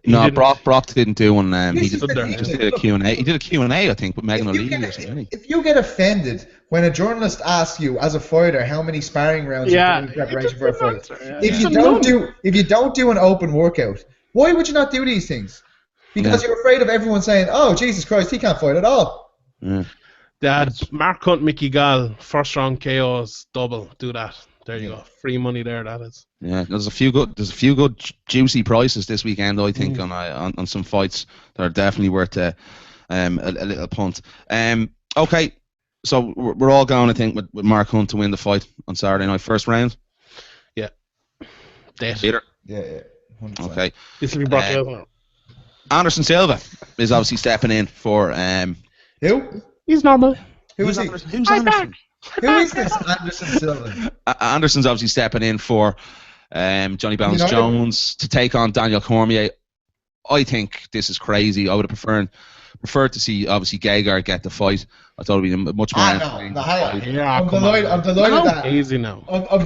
No, Brock didn't do one. He just did did a Q&A. He did a Q&A, I think, with Megan O'Leary or something. If you get offended when a journalist asks you as a fighter how many sparring rounds you're doing in preparation for a fight, if you don't do an open workout, why would you not do these things? Because you're afraid of everyone saying, "Oh, Jesus Christ, he can't fight at all." Yeah. Dad, Mark Hunt, Mickey Gall, first round KOs, double. Do that. There you go. Free money there. That is. Yeah, there's a few good juicy prices this weekend, I think, on some fights that are definitely worth a little punt. Okay, so we're all going, I think, with Mark Hunt to win the fight on Saturday night, first round. Yeah. Peter. Yeah. 100%. Okay. This will be brought to you. Anderson Silva is obviously stepping in for Who? He's normal. Who is he? Who's Anderson? Who is this Anderson Silva? Anderson's obviously stepping in for Johnny Bones Jones to take on Daniel Cormier. I think this is crazy. I would have preferred to see obviously Edgar get the fight. I thought it would be a much more. I'm delighted that. Easy now. I'm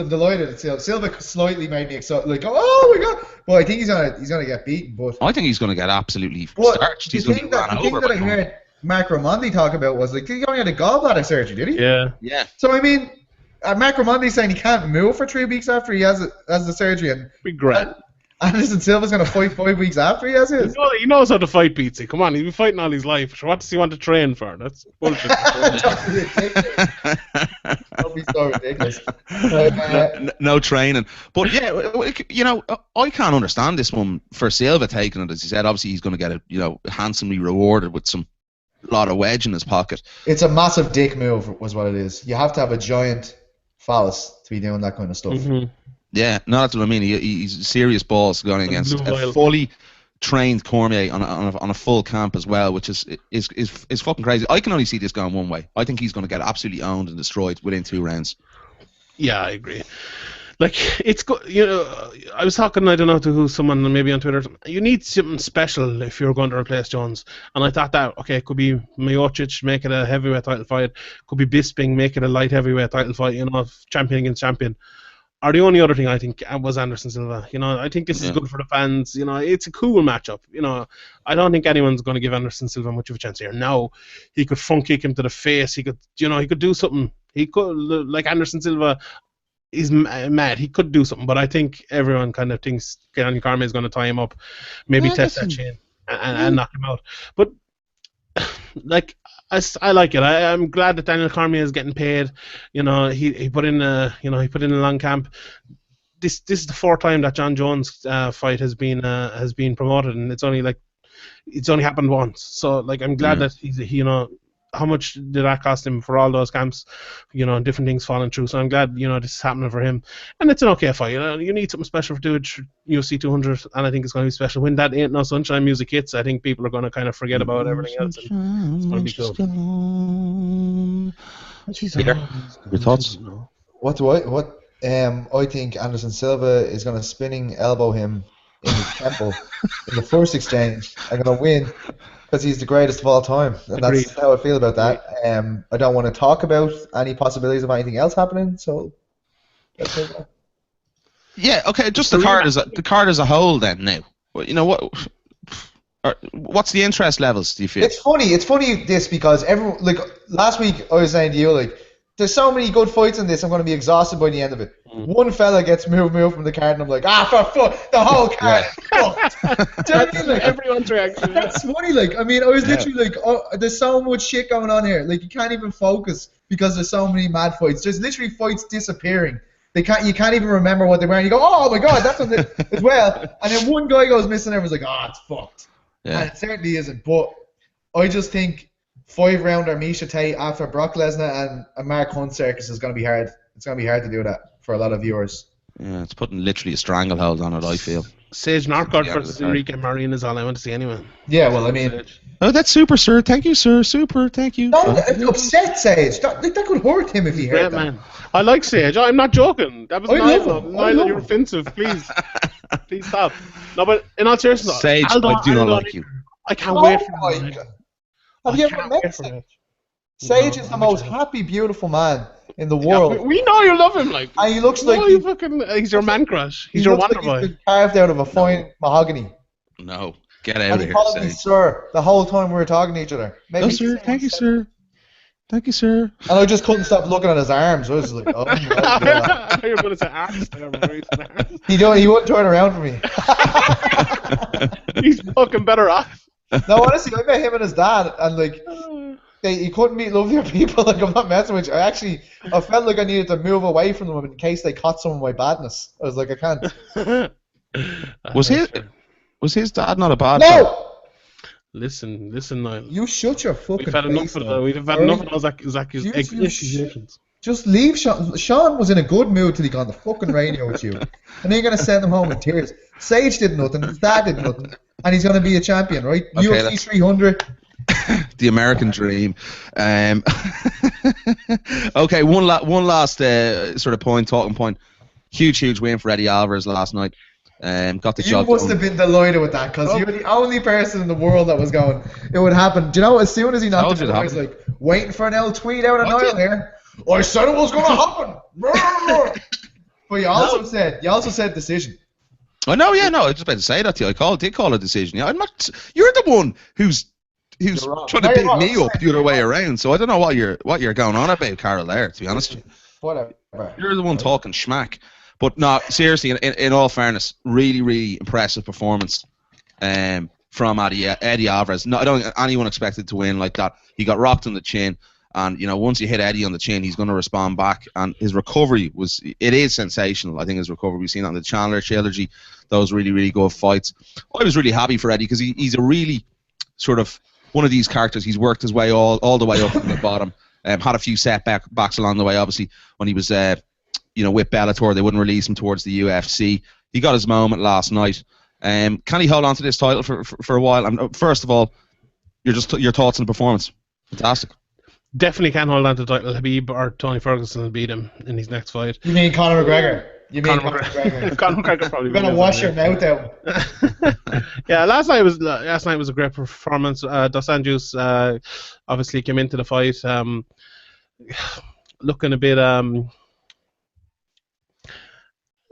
delighted that Silva slightly made me excited. Like, oh my god! Well, I think he's gonna get beaten, but I think he's gonna get absolutely starched. He's gonna get run over. The thing that I heard Mark Raimondi talk about was like he only had a gallbladder surgery, did he? Yeah. So I mean, Mark Raimondi saying he can't move for 3 weeks after he has the surgery, and be great. Anderson Silva's going to fight 5 weeks after he has his. He knows how to fight, Petesy. Come on, he's been fighting all his life. So what does he want to train for? That's bullshit. Don't be so ridiculous. No training. But yeah, I can't understand this one for Silva taking it. As he said, obviously he's going to get handsomely rewarded with some lot of wedge in his pocket. It's a massive dick move, was what it is. You have to have a giant phallus to be doing that kind of stuff. Mm-hmm. Yeah, no, that's what I mean. He's serious balls going against a fully trained Cormier on a full camp as well, which is fucking crazy. I can only see this going one way. I think he's going to get absolutely owned and destroyed within 2 rounds. Yeah, I agree. Like, it's good. I was talking, I don't know to who, someone maybe on Twitter. You need something special if you're going to replace Jones. And I thought that, okay, it could be Miocic, make it a heavyweight title fight. Could be Bisping, make it a light heavyweight title fight, champion against champion. Or the only other thing I think was Anderson Silva. I think this is good for the fans. It's a cool matchup. I don't think anyone's going to give Anderson Silva much of a chance here. Now, he could front kick him to the face. He could, he could do something. He could, like Anderson Silva is mad. He could do something, but I think everyone kind of thinks Daniel Cormier is going to tie him up, maybe test that chin and knock him out. But like, I like it. I'm glad that Daniel Cormier is getting paid. He put in a a long camp. This is the 4th time that Jon Jones fight has been promoted, and it's only happened once. So like, I'm glad that how much did that cost him for all those camps, and different things falling through. So I'm glad, this is happening for him. And it's an okay fight. You need something special to do it UFC 200, and I think it's going to be special. When that Ain't No Sunshine music hits, I think people are going to kind of forget about everything else. And it's going to be cool. Your thoughts? I think Anderson Silva is going to spinning elbow him in his temple in the first exchange. I'm going to win because he's the greatest of all time, and Agreed. That's how I feel about that. I don't want to talk about any possibilities of anything else happening, so that's it. Yeah, okay. Just the card as a whole. Then now, what's the interest levels? Do you feel? It's funny this because everyone, like last week I was saying to you, like, there's so many good fights in this, I'm going to be exhausted by the end of it. One fella gets moved from the card, and I'm like, for fuck, the whole card is fucked. Do you know what I mean? Like, everyone's reaction. That's funny. Like, I mean, I was literally like, there's so much shit going on here. Like, you can't even focus because there's so many mad fights. There's literally fights disappearing. You can't even remember what they were. And you go, oh my god, that's on it as well. And then one guy goes missing, and everyone's like, it's fucked. Yeah. And it certainly isn't. But I just think 5-rounder Misha Tate after Brock Lesnar and a Mark Hunt circus is going to be hard. It's going to be hard to do that for a lot of viewers. Yeah, it's putting literally a stranglehold on it, I feel. Sage Northcutt versus Enrique Marin is all I want to see anyway. Yeah, well, I mean... Oh, that's super, sir. Thank you, sir. Super, thank you. Don't upset Sage. That could hurt him if he heard that. Man. I like Sage. I'm not joking. That was Niall, you're offensive. Please. Please stop. No, but in all seriousness... Sage, Aldo, I do not like you. I can't wait for him. Have you ever met Sage? Sage is the most happy, beautiful man in the world. Yeah, we know you love him, like. And he looks like he's your man crush. He's your wonder boy. He's been carved out of a fine mahogany. No, get out of here, called me sir the whole time we were talking to each other. Maybe sir. Thank you, sir. Thank you, sir. And I just couldn't stop looking at his arms. I was like, oh my god. I thought you were going to say arms. He wouldn't turn around for me. He's fucking better off. No, honestly, I met him and his dad, and like, you couldn't meet lovelier people. Like, I'm not messing with you. I felt like I needed to move away from them in case they caught some of my badness. I was like, I can't. Was his dad not a bad? No. Listen, Niall. You shut your fucking We've had enough of those. We've had enough of those accusations. Just leave Sean. Sean was in a good mood till he got on the fucking radio with you, and you're gonna send him home in tears. Sage did nothing. His dad did nothing, and he's gonna be a champion, right? Okay, UFC 300. The American dream. Okay, one last sort of talking point. Huge win for Eddie Alvarez last night. Got the job. You must have been delighted with that because you're the only person in the world that was going, it would happen. Do you know, as soon as he knocked it, I was like, waiting for an L tweet out of Niall here. I said it was going to happen. But you also said decision. Oh no, yeah, no. I was just about to say that to you. Did call a decision. Yeah, I'm not. You're the one who's trying to beat me up the other way around. So I don't know what you're going on about, Carol. There, to be honest. Whatever. You're the one talking schmack. But no, seriously, in all fairness, really impressive performance from Eddie Alvarez. No, I don't think anyone expected to win like that. He got rocked on the chin, and once you hit Eddie on the chin, he's going to respond back. And his recovery is sensational. I think his recovery, we've seen that in the Chandler trilogy, those really good fights. I was really happy for Eddie because he's a really sort of one of these characters. He's worked his way all the way up from the bottom. Had a few setbacks along the way, obviously, when he was with Bellator. They wouldn't release him towards the UFC. He got his moment last night. Can he hold on to this title for a while? First of all, your thoughts on the performance. Fantastic. Definitely can hold on to the title. Habib or Tony Ferguson will beat him in his next fight. You mean Conor McGregor? Conor McGregor probably. You're gonna wash your mouth out. Yeah, last night was a great performance. Dos Anjos obviously came into the fight looking a bit.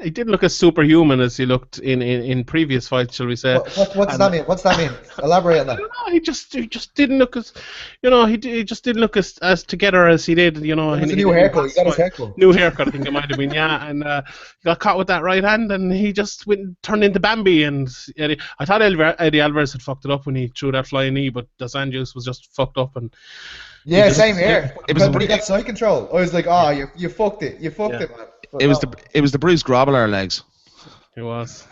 He didn't look as superhuman as he looked in previous fights, shall we say? What's that mean? What's that mean? Elaborate on that. He just didn't look as, he just didn't look as together as he did, It was a new haircut. He got his haircut. New haircut, I think it might have been, yeah. And got caught with that right hand, and he just turned into Bambi. And I thought Eddie Alvarez had fucked it up when he threw that flying knee, but Dos Anjos was just fucked up. And yeah, same here. When he got side control, I was like, you fucked it. You fucked it, man. It was the Bruce Grobbler legs. It was.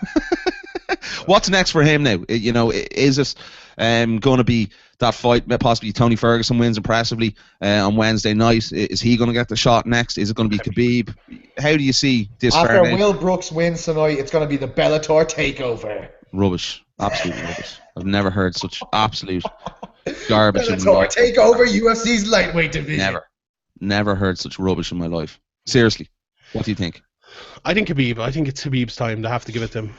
What's next for him now? Is it going to be that fight? Possibly Tony Ferguson wins impressively on Wednesday night. Is he going to get the shot next? Is it going to be Khabib? How do you see this? After Will Brooks wins tonight, it's going to be the Bellator takeover. Rubbish. Absolute rubbish. I've never heard such absolute garbage. Bellator takeover UFC's lightweight division. Never heard such rubbish in my life. Seriously. What do you think? I think Khabib. I think it's Khabib's time. They have to give it to him.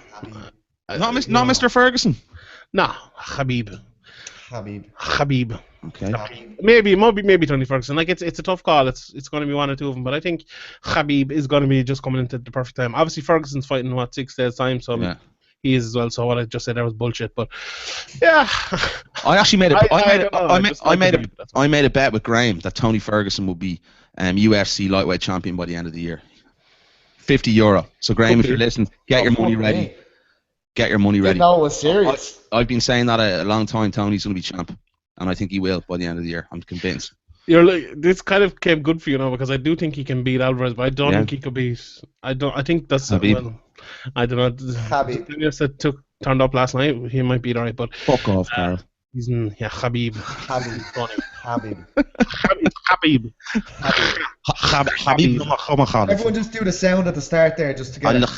Not Mr. Ferguson. Nah, Khabib. Okay. Maybe Tony Ferguson. Like it's a tough call. It's going to be one or two of them. But I think Khabib is going to be just coming into the perfect time. Obviously, Ferguson's fighting in 6 days' time, so yeah. He is as well. So what I just said there was bullshit. But yeah, I actually made I made a bet with Graham that Tony Ferguson will be UFC lightweight champion by the end of the year. €50. So Graham, if you're listening, get your money ready. Get your money ready. No, it was serious. I've been saying that a long time. Tony's going to be champ, and I think he will by the end of the year. I'm convinced. You're like, this kind of came good for you now because I do think he can beat Alvarez, but I don't think he could beat. I think that's well, I don't know. Khabib. Daniels that turned up last night. He might beat alright, but fuck off, Carl. He's in Khabib. Everyone just do the sound at the start there just to get it.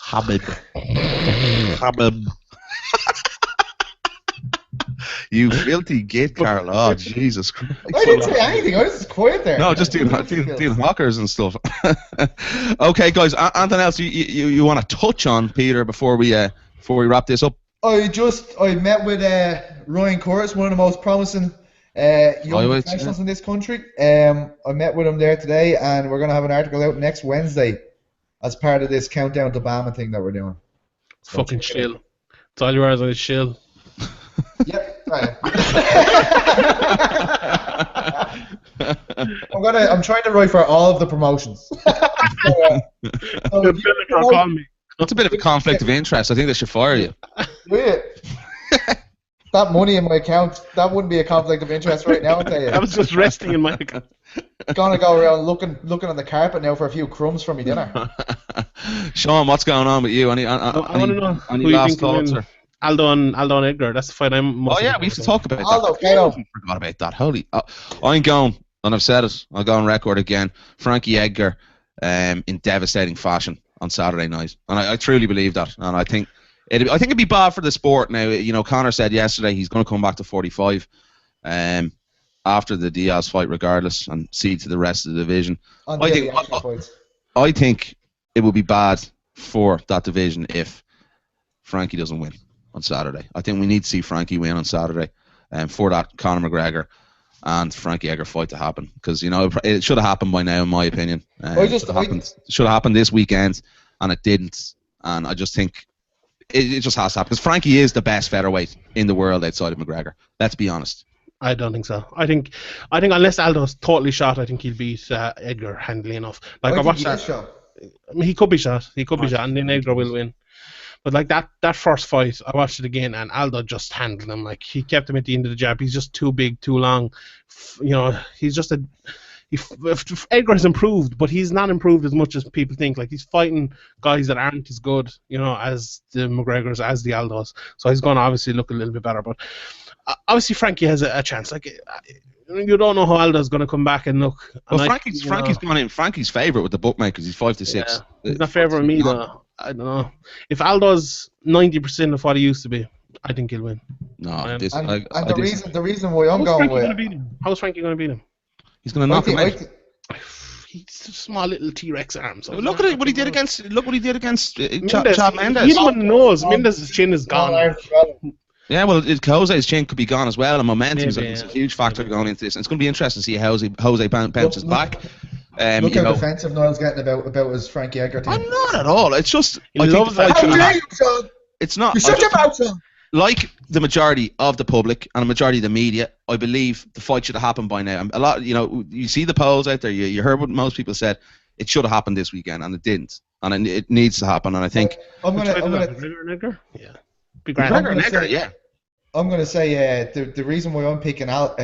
Habib. You filthy git, Carl. Oh, Jesus Christ. I didn't say anything. I was just quiet there. No, just doing hawkers and stuff. Okay, guys. Anything else you want to touch on, Peter, before we wrap this up? I met with Ryan Curtis, one of the most promising young professionals in this country. I met with him there today, and we're going to have an article out next Wednesday as part of this countdown to Bama thing that we're doing. So fucking chill. It's all yours on chill. Yep. I'm trying to write for all of the promotions. That's a bit of a conflict of interest. I think they should fire you. That money in my account, that wouldn't be a conflict of interest right now, I'll tell you. I was just resting in my account. Gonna go around looking on the carpet now for a few crumbs for me dinner. Sean, what's going on with you? I want to know any last thoughts? Aldo and Edgar. That's the fight I'm most. Oh yeah, we have to talk about Aldo, that. I forgot about that. Holy, I'm going, and I've said it. I'll go on record again. Frankie Edgar, in devastating fashion on Saturday night, and I truly believe that. And I think it'd be bad for the sport now. You know, Conor said yesterday he's going to come back to 45, after the Diaz fight, regardless, and see to the rest of the division. I think it would be bad for that division if Frankie doesn't win on Saturday. I think we need to see Frankie win on Saturday, for that Conor McGregor and Frankie Edgar fight to happen, because you know it should have happened by now, in my opinion. It should have happened this weekend, and it didn't. And I just think it just has to happen, because Frankie is the best featherweight in the world outside of McGregor. Let's be honest. I don't think so. I think unless Aldo's totally shot, I think he'll beat Edgar handily enough. Like I watched that. I mean, he could be shot. And then Edgar will win. But like that first fight, I watched it again, and Aldo just handled him. Like he kept him at the end of the jab. He's just too big, too long. You know, he's just Edgar has improved, but he's not improved as much as people think. Like he's fighting guys that aren't as good, you know, as the McGregors, as the Aldos. So he's going to obviously look a little bit better. But obviously Frankie has a chance. Like you don't know how Aldo's going to come back and look. Well, Frankie's gone in. Frankie's favourite with the bookmakers. He's 5-6. Yeah, he's not favouring me though. I don't know. If Aldo's 90% of what he used to be, I think he'll win. No, the reason why I'm going with how's Frankie going to beat him? He's going to knock him out. He's a small little T-Rex arm. So look at what he did against. Look what he did against Chad Mendes. Even knows Mendes' chin is gone. Yeah, well, Jose's chin could be gone as well, and momentum is a huge factor going into this. And it's going to be interesting to see how Jose bounces back. Look how defensive Niall's getting about his Frankie Edgar team. I'm not at all. It's just how dare you, Sean? It's not. You're such a bad son. Like the majority of the public and the majority of the media, I believe the fight should have happened by now. A lot, you know, you see the polls out there. You heard what most people said. It should have happened this weekend, and it didn't. And it needs to happen. And I think I'm gonna yeah. I'm gonna say the reason why I'm picking out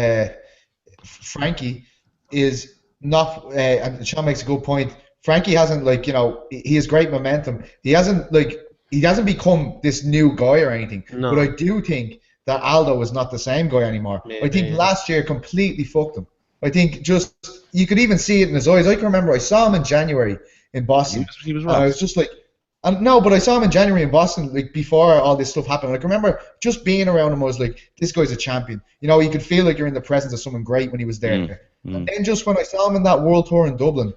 Frankie is not. And Sean makes a good point. Frankie hasn't, like, you know, he has great momentum. He hasn't, like, he hasn't become this new guy or anything. No. But I do think that Aldo is not the same guy anymore. Maybe, I think last year completely fucked him. I think just you could even see it in his eyes. I can remember I saw him in January in Boston. He was and I was just like, no, but I saw him in January in Boston, like before all this stuff happened. Like, I remember just being around him, I was like, this guy's a champion. You know, you could feel like you're in the presence of someone great when he was there. And then just when I saw him in that World Tour in Dublin,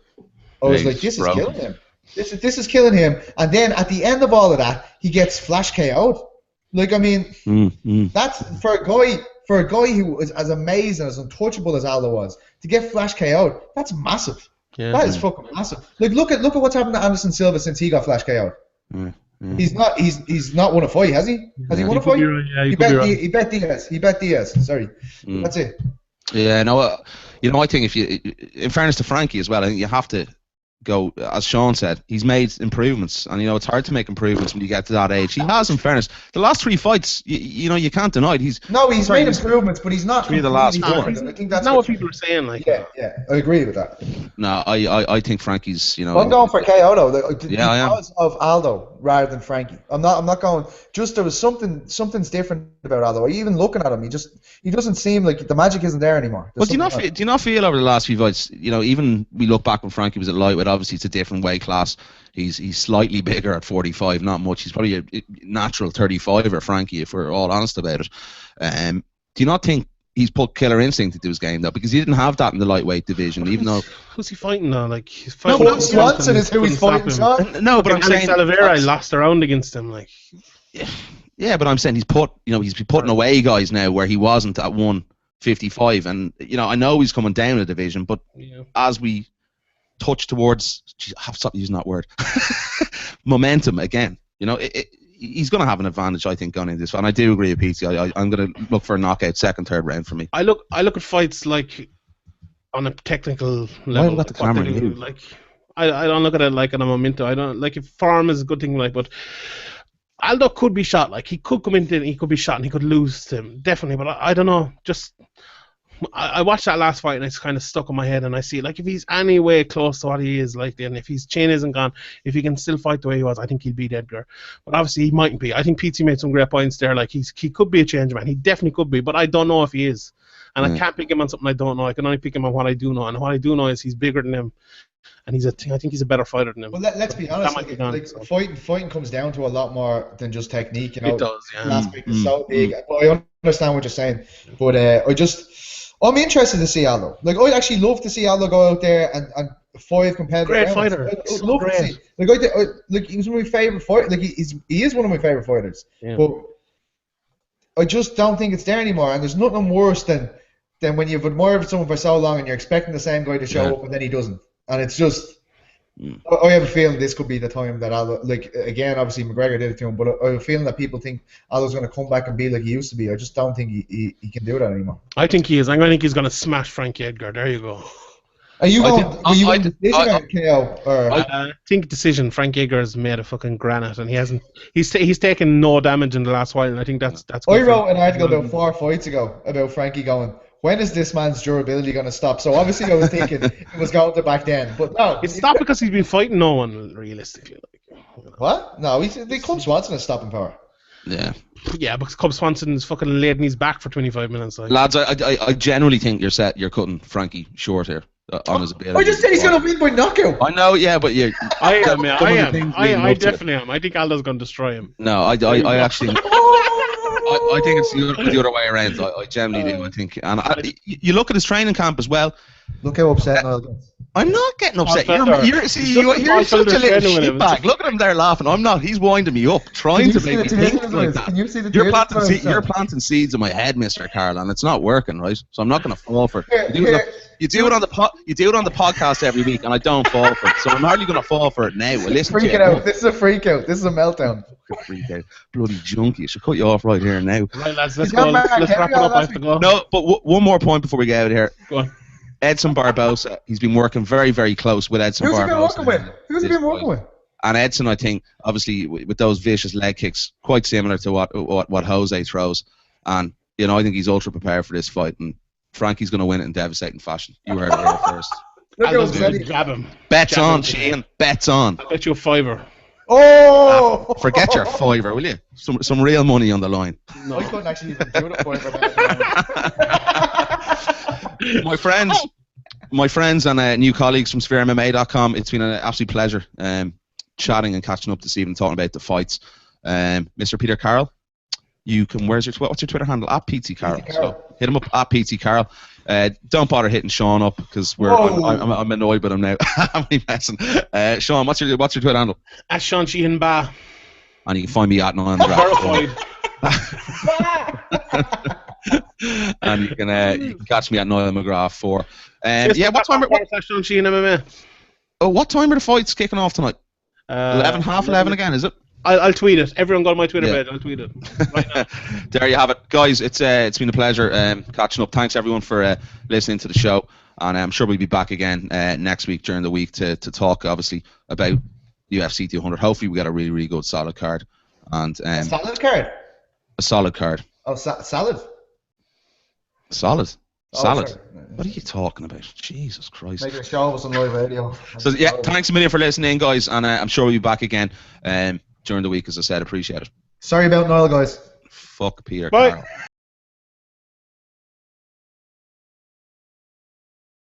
I was like, this is killing him. This is killing him. And then at the end of all of that, he gets flash KO'd. Like, I mean, that's for a guy who was as amazing, as untouchable as Aldo was, to get flash KO'd. That's massive. Yeah. That is fucking massive. Like, look at what's happened to Anderson Silva since he got flash KO'd. He's not won a fight, has he? Has he won a fight? Yeah, he bet Diaz. He bet Diaz. Sorry, that's it. Yeah, no, I think if you, in fairness to Frankie as well, I think you have to go, as Sean said, he's made improvements, and it's hard to make improvements when you get to that age. He has, in fairness, the last 3 fights, you can't deny it. He's made improvements, but he's not. The last 4. I think that's what people are saying. Like, yeah, I agree with that. No, I think Frankie's, I'm going for KO though, because of Aldo rather than Frankie. I'm not going. Just there was something's different about Aldo. Even looking at him, he doesn't seem like the magic isn't there anymore. But do you not feel over the last few fights, even we look back when Frankie was at lightweight, obviously it's a different weight class. He's slightly bigger at 45, not much. He's probably a natural 35er, Frankie, if we're all honest about it. Do you not think he's put killer instinct into his game though? Because he didn't have that in the lightweight division, even though. Who's he fighting now? Like, he's fighting. No, Swanson is who he's fighting, Sean. No, but I'm saying Alvarez lost around against him, like. Yeah, but I'm saying he's been putting away guys now where he wasn't at 155, and I know he's coming down a division, but as we touch towards, I've stopped using that word, momentum again. He's going to have an advantage, I think, going into this. And I do agree with Pete. I'm going to look for a knockout second, third round for me. I look at fights like on a technical level. I've got the camera. Like, I don't look at it like on a momentum. I don't like if form is a good thing, like, but Aldo could be shot. Like, he could come in and he could be shot and he could lose to him, definitely. But I don't know. Just I watched that last fight and it's kind of stuck in my head, and I see, like, if he's any way close to what he is, like, then if his chin isn't gone, if he can still fight the way he was, I think he'll beat Edgar. But obviously he mightn't be. I think Petesy made some great points there. Like, he could be a change man. He definitely could be, but I don't know if he is. And I can't pick him on something I don't know. I can only pick him on what I do know, and what I do know is he's bigger than him, and I think he's a better fighter than him. Well, let's be honest. Fighting comes down to a lot more than just technique. It does. Yeah. The aspect is so big. But I understand what you're saying, but I'm interested to see Aldo. Like, I'd actually love to see Aldo go out there and fight competitive. Great fighter. I'd love to see. Like, he was one of my favorite fighters. Like, he is one of my favorite fighters. Yeah. But I just don't think it's there anymore. And there's nothing worse than when you've admired someone for so long and you're expecting the same guy to show up and then he doesn't. And it's just. I have a feeling this could be the time that Aldo, like, again, obviously McGregor did it to him, but I have a feeling that people think Aldo's going to come back and be like he used to be. I just don't think he can do that anymore. I think he is. I think he's going to smash Frankie Edgar. There you go. Are you going decision or KO? I think decision. Frankie Edgar has made a fucking granite, and he's taken no damage in the last while, and I think that's. I wrote an article about 4 fights ago about Frankie going, when is this man's durability going to stop? So obviously I was thinking it was going to back then, but no. It's not because he's been fighting no one, realistically. What? No, Cub Swanson has stopping power. Yeah. Yeah, because Cub Swanson's fucking laid in his back for 25 minutes. Like. Lads, I generally think you're cutting Frankie short here. On his ability. I just said he's going to win by knockout. I know, yeah, but yeah. I am. I definitely am. I think Aldo's going to destroy him. No, I actually. I think it's the other way around. I generally do. I think, and you look at his training camp as well. Look how upset Niall gets. I'm not getting upset. You're such a little shitbag. Look at him there laughing. I'm not. He's winding me up, trying to make me think like that. Can you see the you're planting seeds in my head, Mr. Carl, and it's not working, right? So I'm not going to fall for it. You do it on the podcast every week, and I don't fall for it. So I'm hardly going to fall for it now. This is a freak out. This is a meltdown. Freak out. Bloody junkie. I should cut you off right here now. Right, lads, let's go. Let's wrap it up. I have to go. No, but one more point before we get out of here. Go on. Edson Barbosa, he's been working very, very close with Edson Barbosa. Who's he been working with? And Edson, I think, obviously, with those vicious leg kicks, quite similar to what Jose throws. And, I think he's ultra prepared for this fight. And Frankie's going to win it in devastating fashion. You heard it here first. I'll grab him. Bets on, Shane. Bets on. I'll bet you a $5. Oh! Forget your fiver, will you? Some real money on the line. No. I couldn't actually even do the fiver. My friends and new colleagues from SphereMMA.com, it's been an absolute pleasure chatting and catching up this evening, talking about the fights. Mr. Peter Carroll, you can. What's your Twitter handle? At PT Carroll. So hit him up at PT Carroll. Don't bother hitting Sean up because I'm annoyed with him now. I'm messing. Sean, what's your Twitter handle? At Sean Sheehan Ba. And you can find me at Niall Verified. And you can catch me at Niall McGrath 4. What time? Sean Sheehan MMA. Oh, what time are the fights kicking off tonight? 11 again, is it? I'll tweet it. Everyone go on my Twitter page. I'll tweet it right now. There you have it, guys. It's been a pleasure catching up. Thanks everyone for listening to the show, and I'm sure we'll be back again next week during the week to talk obviously about UFC 200. Hopefully we got a really, really good solid card and a solid card. A solid card. Oh, solid. Solid. Oh, Salad. sorry. What are you talking about? Jesus Christ. Maybe a show was on live radio. So yeah, thanks a million for listening, guys, and I'm sure we'll be back again during the week, as I said. Appreciate it. Sorry about Niall, guys. Fuck Peter Bye. Carroll.